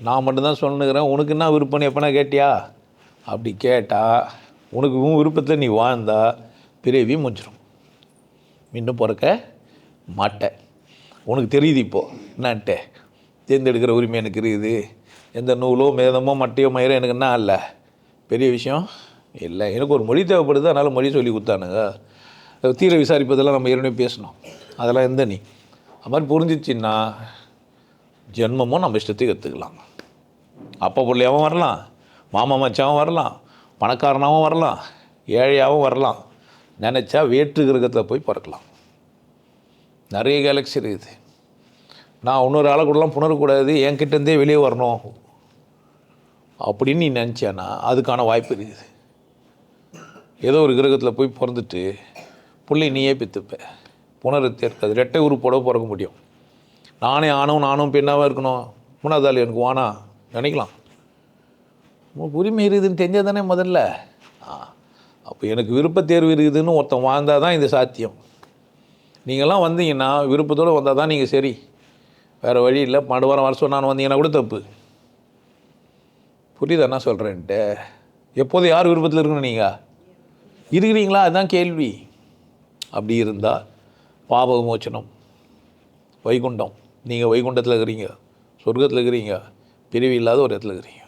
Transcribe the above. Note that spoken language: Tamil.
நான் மட்டும்தான் சொல்லுங்கிறேன், உனக்கு என்ன விருப்பம்னு எப்போனா கேட்டியா? அப்படி கேட்டால் உனக்கு உன் விருப்பத்தில் நீ வாழ்ந்தா பிறவி முடிஞ்சிடும், மீண்டும் பிறக்க மாட்டேன். உனக்கு தெரியுது இப்போது என்னான்ட்டு, தேர்ந்தெடுக்கிற உரிமை எனக்கு இருக்குது, எந்த நூலோ மேதமோ மட்டையோ மயிரோ எனக்கு என்ன இல்லை, பெரிய விஷயம் இல்லை. எனக்கு ஒரு மொழி தேவைப்படுது, அதனால் மொழி சொல்லி கொடுத்தானுங்க. தீர விசாரிப்பதெல்லாம் நம்ம ஏற்கனவே பேசணும், அதெல்லாம் எந்த நீ அது மாதிரி புரிஞ்சிச்சின்னா ஜென்மமும் நம்ம இஷ்டத்துக்கு எடுத்துக்கலாம். அப்பா பிள்ளையாகவும் வரலாம், மாமா மச்சாவும் வரலாம், பணக்காரனாகவும் வரலாம், ஏழையாகவும் வரலாம். நினச்சா வேற்று கிரகத்தில் போய் பிறக்கலாம். நிறைய கேலக்ஸி இருக்குது. நான் இன்னொரு ஆளை கூடலாம் புணரக்கூடாது, என்கிட்டருந்தே வெளியே வரணும் அப்படின்னு நீ நினச்சேன்னா அதுக்கான வாய்ப்பு இருக்குது. ஏதோ ஒரு கிரகத்தில் போய் பிறந்துட்டு பிள்ளை நீயே பெற்றுப்ப, புணர்த்து இருக்காது. ரெட்டை உறுப்போட பிறக்க முடியும். நானே நானும் பெண்ணாக இருக்கணும், மூணாவது ஆள் எனக்கு வானா நினைக்கலாம். உரிமை இருக்குதுன்னு தெரிஞ்சால் தானே முதல்ல. அப்போ எனக்கு விருப்ப தேர்வு இருக்குதுன்னு ஒருத்தன் வாழ்ந்தால் தான் இது சாத்தியம். நீங்கள்லாம் வந்தீங்கன்னா விருப்பத்தோடு வந்தால் தான் நீங்கள் சரி, வேறு வழி இல்லை. வாரம் வர சொன்னான்னு வந்தீங்கன்னா கூட தப்பு. புரியுதா என்ன சொல்கிறேன்ட்டு? எப்போதும் யார் விருப்பத்தில் இருக்கணும், நீங்கள் இருக்கிறீங்களா? அதுதான் கேள்வி. அப்படி இருந்தால் பாப விமோச்சனம், வைகுண்டம். நீங்கள் வைகுண்டத்தில் இருக்கிறீங்க, சொர்க்கத்தில் இருக்கிறீங்க, பிரிவு இல்லாத ஒரு இடத்துல இருக்கிறீங்க.